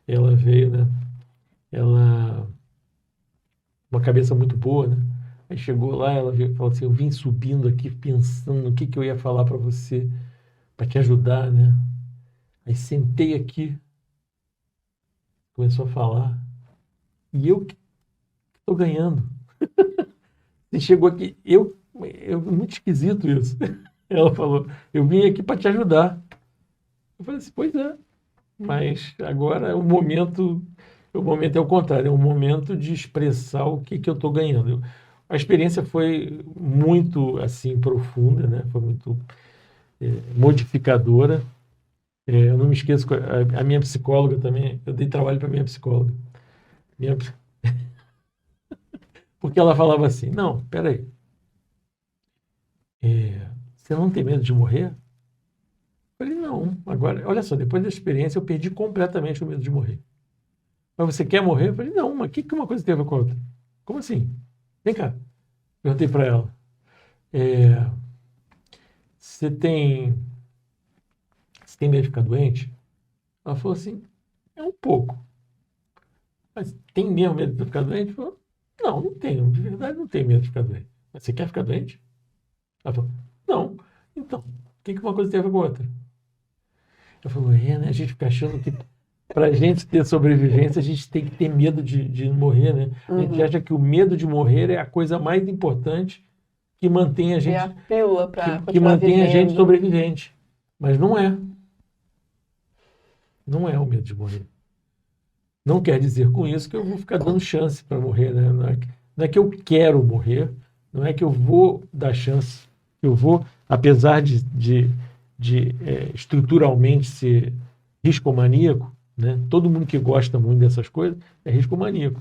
ela veio, né? Uma cabeça muito boa, né? Aí chegou lá, ela falou assim, eu vim subindo aqui pensando no que eu ia falar para você, para te ajudar, né? Aí sentei aqui, começou a falar, e eu estou ganhando. Você chegou aqui, muito esquisito isso. Ela falou, eu vim aqui para te ajudar. Eu falei assim, pois é, mas agora o momento é o contrário, é um momento de expressar o que eu estou ganhando. A experiência foi muito assim profunda, né? Foi muito modificadora. Eu não me esqueço, a minha psicóloga também, eu dei trabalho para minha psicóloga. Porque ela falava assim, não, peraí, você não tem medo de morrer? Eu falei, não, agora, olha só, depois da experiência eu perdi completamente o medo de morrer. Mas você quer morrer? Eu falei, não, mas o que uma coisa tem a ver com a outra? Como assim? Vem cá. Perguntei para ela. Você tem medo de ficar doente? Ela falou assim, um pouco. Mas tem mesmo medo de ficar doente? Eu falei, não tenho. De verdade não tenho medo de ficar doente. Mas você quer ficar doente? Ela falou, não. Então, o que uma coisa tem a ver com a outra? Eu falei, né? A gente fica achando que para a gente ter sobrevivência, a gente tem que ter medo de morrer, né? A gente acha que o medo de morrer é a coisa mais importante que mantém a gente... É a pílula para que mantém a gente sobrevivente. Mas não é. Não é o medo de morrer. Não quer dizer com isso que eu vou ficar dando chance para morrer, né? Não é que eu quero morrer, não é que eu vou dar chance. Eu vou, apesar de estruturalmente ser riscomaníaco, né? Todo mundo que gosta muito dessas coisas é riscomaníaco,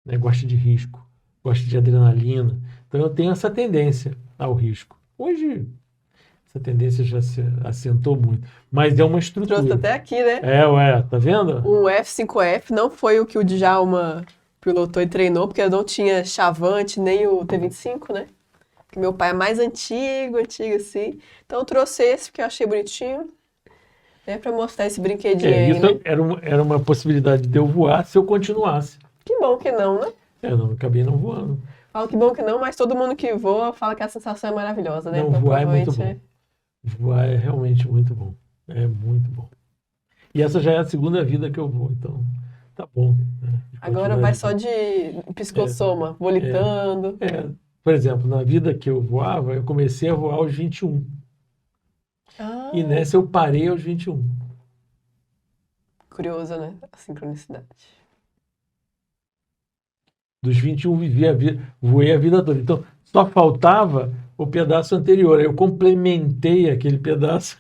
né? Gosta de risco, gosta de adrenalina. Então eu tenho essa tendência ao risco. Hoje essa tendência já se assentou muito, mas é uma estrutura. Trouxe até aqui, né? Tá vendo? O F5F não foi o que o Djalma pilotou e treinou, porque eu não tinha chavante nem o T25, né? Porque meu pai é mais antigo assim. Então eu trouxe esse porque eu achei bonitinho. Para mostrar esse brinquedinho aí, isso, né? Era uma possibilidade de eu voar se eu continuasse. Que bom que não, né? Eu acabei não voando. Falo que bom que não, mas todo mundo que voa fala que a sensação é maravilhosa, né? Não, voar é muito bom. Voar é realmente muito bom. É muito bom. E essa já é a segunda vida que eu vou, então tá bom. Né? Agora vai só de psicossoma, volitando. Por exemplo, na vida que eu voava, eu comecei a voar aos 21. E nessa eu parei aos 21. Curioso, né? A sincronicidade. Dos 21 voei a vida toda. Então, só faltava o pedaço anterior. Eu complementei aquele pedaço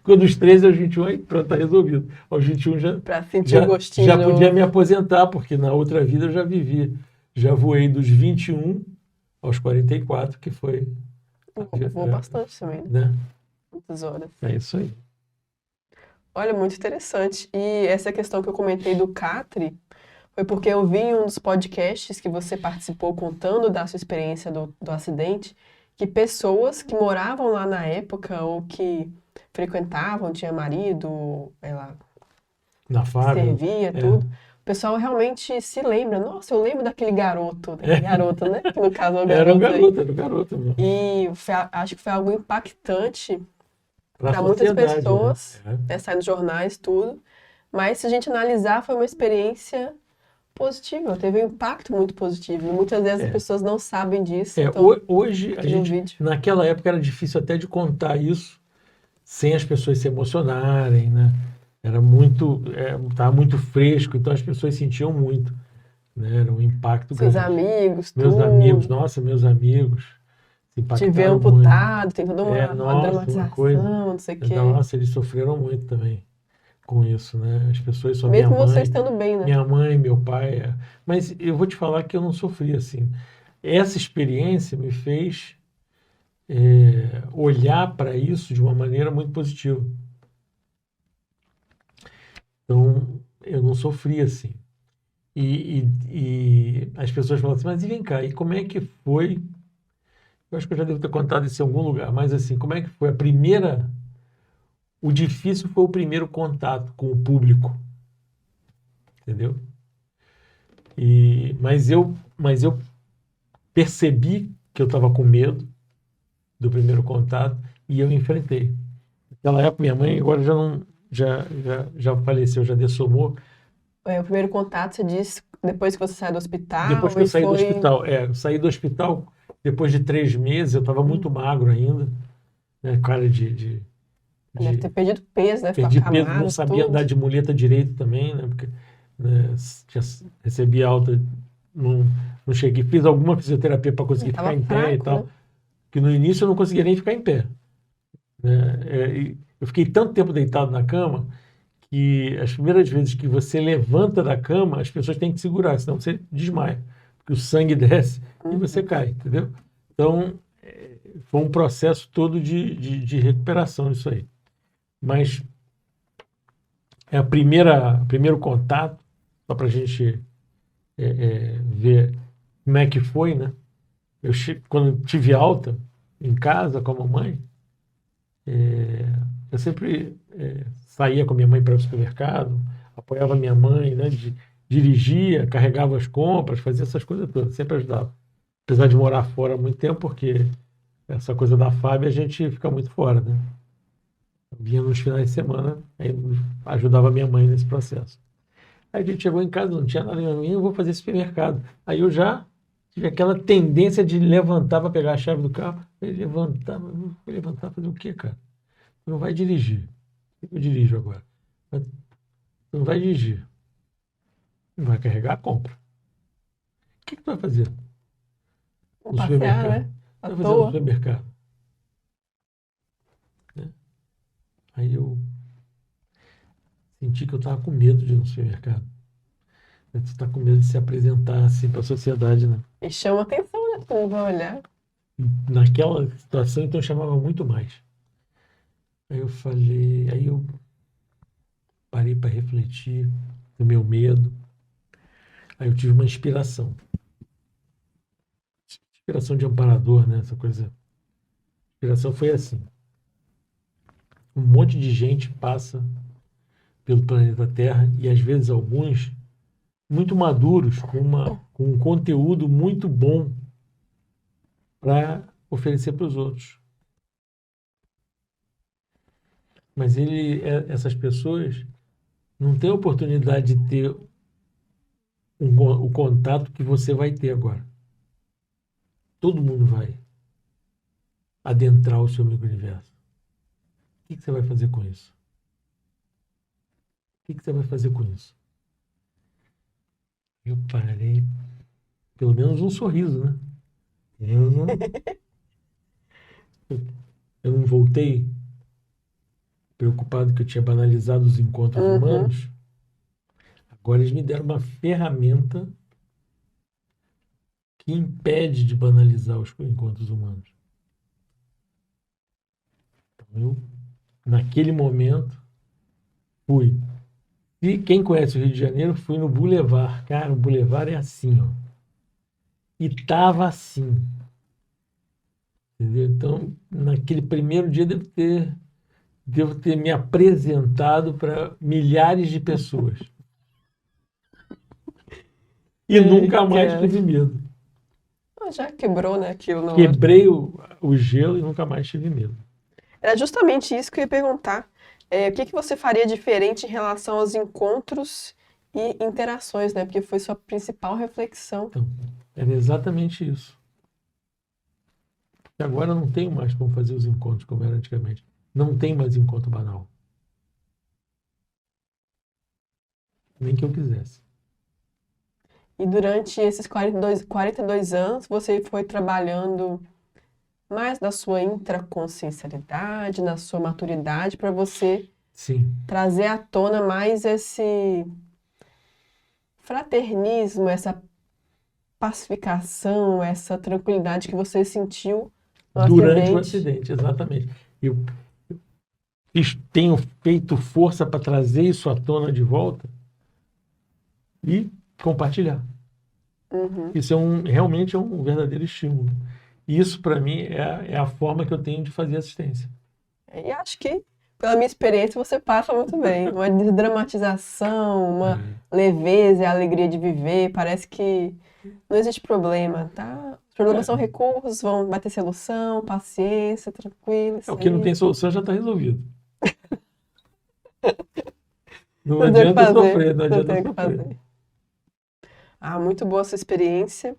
ficou dos 13 aos 21, aí pronto, tá resolvido. Aos 21 Pra sentir o gostinho. Já podia me aposentar, porque na outra vida eu já vivi. Já voei dos 21 aos 44, que foi... Voou bastante também, né? Muitas horas. É isso aí. Olha, muito interessante. E essa questão que eu comentei do catre foi porque eu vi em um dos podcasts que você participou contando da sua experiência do acidente, que pessoas que moravam lá na época ou que frequentavam, tinha marido, ela Na fábrica. servia, tudo. O pessoal realmente se lembra. Nossa, eu lembro daquele garoto, né? Que no caso é o garoto. Era um garoto mesmo. E acho que foi algo impactante Para muitas pessoas, né? Sai nos jornais, tudo. Mas se a gente analisar, foi uma experiência positiva, teve um impacto muito positivo. E muitas vezes as pessoas não sabem disso. Então, hoje, naquela época era difícil até de contar isso sem as pessoas se emocionarem, né? Era muito, estava muito fresco, então as pessoas sentiam muito, né? Era um impacto seus grande. amigos, Meus tudo. amigos, nossa, meus amigos se impactaram Te ver amputado, tem toda uma dramatização, não sei o quê. Nossa, eles sofreram muito também com isso, né? As pessoas só Mesmo minha mãe, você estando bem, né? Minha mãe, meu pai. Mas eu vou te falar que eu não sofri assim. Essa experiência me fez olhar para isso de uma maneira muito positiva. Então, eu não sofri assim. E as pessoas falam assim, mas e vem cá, e como é que foi? Eu acho que eu já devo ter contado isso em algum lugar, mas assim, como é que foi a primeira... O difícil foi o primeiro contato com o público, entendeu? Mas eu percebi que eu estava com medo do primeiro contato e eu enfrentei. Naquela época, minha mãe agora já faleceu, já dessomou. O primeiro contato, você disse, depois que você saiu do hospital? Depois que eu saí do hospital. Eu saí do hospital depois de 3 meses, eu estava muito magro ainda, né? Cara Deve ter perdido peso, deve perdi ficar peso, acamado, não sabia tudo. andar de muleta direito também, né? Porque né, recebi alta, não cheguei, fiz alguma fisioterapia para conseguir ficar em pé e tal, que no início eu não conseguia nem ficar em pé. Né? Eu fiquei tanto tempo deitado na cama que as primeiras vezes que você levanta da cama, as pessoas têm que segurar, senão você desmaia, porque o sangue desce e você cai, entendeu? Então, foi um processo todo de recuperação isso aí. Mas o primeiro contato, só para a gente ver como é que foi, né? Quando eu tive alta em casa com a mamãe, eu sempre saía com a minha mãe para o supermercado, apoiava a minha mãe, né? Dirigia, carregava as compras, fazia essas coisas todas, sempre ajudava. Apesar de morar fora há muito tempo, porque essa coisa da FAB a gente fica muito fora, né? Vinha nos finais de semana, aí ajudava minha mãe nesse processo. Aí a gente chegou em casa, não tinha nada, eu vou fazer supermercado. Aí eu já tive aquela tendência de levantar para pegar a chave do carro. Levantar, fazer o quê, cara? Não vai dirigir. Eu dirijo agora. Mas não vai dirigir. Não vai carregar a compra. O que tu vai fazer? No supermercado? Né? Vai fazer no supermercado. Aí eu senti que eu estava com medo de ir no supermercado. Você está com medo de se apresentar assim para a sociedade, né? E chama atenção, né? Todo mundo vai olhar. Naquela situação, então, eu chamava muito mais. Aí eu parei para refletir no meu medo. Aí eu tive uma inspiração. Inspiração de amparador, né? Essa coisa. A inspiração foi assim. Um monte de gente passa pelo planeta Terra e às vezes alguns muito maduros, com um conteúdo muito bom para oferecer para os outros. Mas essas pessoas não têm a oportunidade de ter o contato que você vai ter agora. Todo mundo vai adentrar o seu micro-universo. O que você vai fazer com isso? O que você vai fazer com isso? Eu parei, pelo menos um sorriso, né? Eu não voltei preocupado que eu tinha banalizado os encontros humanos. Agora eles me deram uma ferramenta que impede de banalizar os encontros humanos. Então eu, naquele momento, fui. E quem conhece o Rio de Janeiro, fui no Boulevard. Cara, o Boulevard é assim, ó. E tava assim. Entendeu? Então, naquele primeiro dia, devo ter me apresentado para milhares de pessoas. E nunca mais tive medo. Já quebrou, né, aquilo. Quebrei o gelo e nunca mais tive medo. Era justamente isso que eu ia perguntar. O que você faria diferente em relação aos encontros e interações, né? Porque foi sua principal reflexão. Então, era exatamente isso. E agora não tenho mais como fazer os encontros como era antigamente. Não tem mais encontro banal. Nem que eu quisesse. E durante esses 42 anos, você foi trabalhando mais na sua intraconsciencialidade, na sua maturidade, para você trazer à tona mais esse fraternismo, essa pacificação, essa tranquilidade que você sentiu no durante o acidente, exatamente. Eu tenho feito força para trazer isso à tona de volta e compartilhar. Isso realmente é um verdadeiro estímulo. Isso, para mim, é a forma que eu tenho de fazer assistência. E acho que, pela minha experiência, você passa muito bem. Uma desdramatização, uma leveza e a alegria de viver. Parece que não existe problema, tá? Os problemas são recursos, vai ter solução, paciência, tranquilo. O que não tem solução já está resolvido. Não adianta sofrer, não adianta sofrer. Muito boa essa experiência.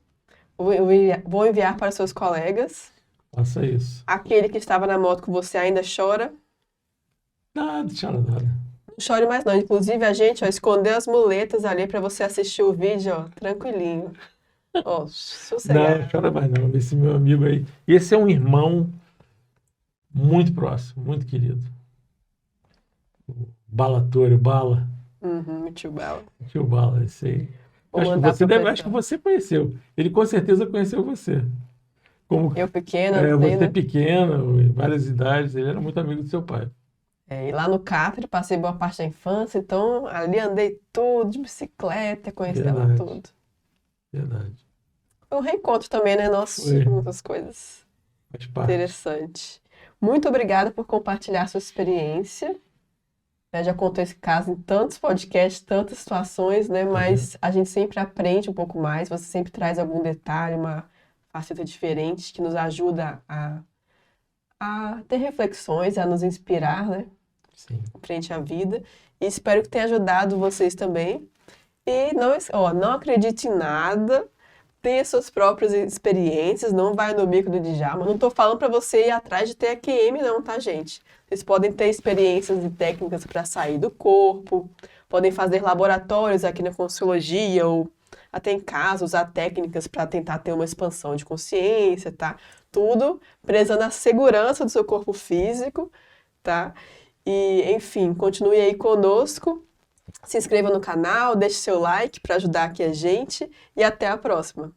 Vou enviar para seus colegas. Faça isso. Aquele que estava na moto com você ainda chora? Não chora nada. Não chore mais não. Inclusive, a gente escondeu as muletas ali para você assistir o vídeo, tranquilinho. Sossegado. Não chora mais não. Esse meu amigo aí. Esse é um irmão muito próximo, muito querido. O Balatório, Bala. O tio Bala. Tio Bala, esse aí. Acho que você conheceu. Ele com certeza conheceu você. Eu pequena, você pequena, em várias idades, ele era muito amigo do seu pai. E lá no Catre, passei boa parte da infância, então ali andei tudo, de bicicleta, conheci lá tudo. Verdade. Foi um reencontro também, né? Muitas coisas. Faz parte. Interessante. Muito obrigada por compartilhar sua experiência. Já contou esse caso em tantos podcasts, tantas situações, né? Mas a gente sempre aprende um pouco mais. Você sempre traz algum detalhe, uma faceta diferente que nos ajuda a ter reflexões, a nos inspirar, né? Sim. Frente à vida. E espero que tenha ajudado vocês também. E não acredite em nada. Tenha suas próprias experiências, não vai no bico do Djalma. Não estou falando para você ir atrás de TQM não, tá, gente? Vocês podem ter experiências e técnicas para sair do corpo, podem fazer laboratórios aqui na Consciologia ou até em casa, usar técnicas para tentar ter uma expansão de consciência, tá? Tudo prezando a segurança do seu corpo físico, tá? E, enfim, continue aí conosco. Se inscreva no canal, deixe seu like para ajudar aqui a gente e até a próxima.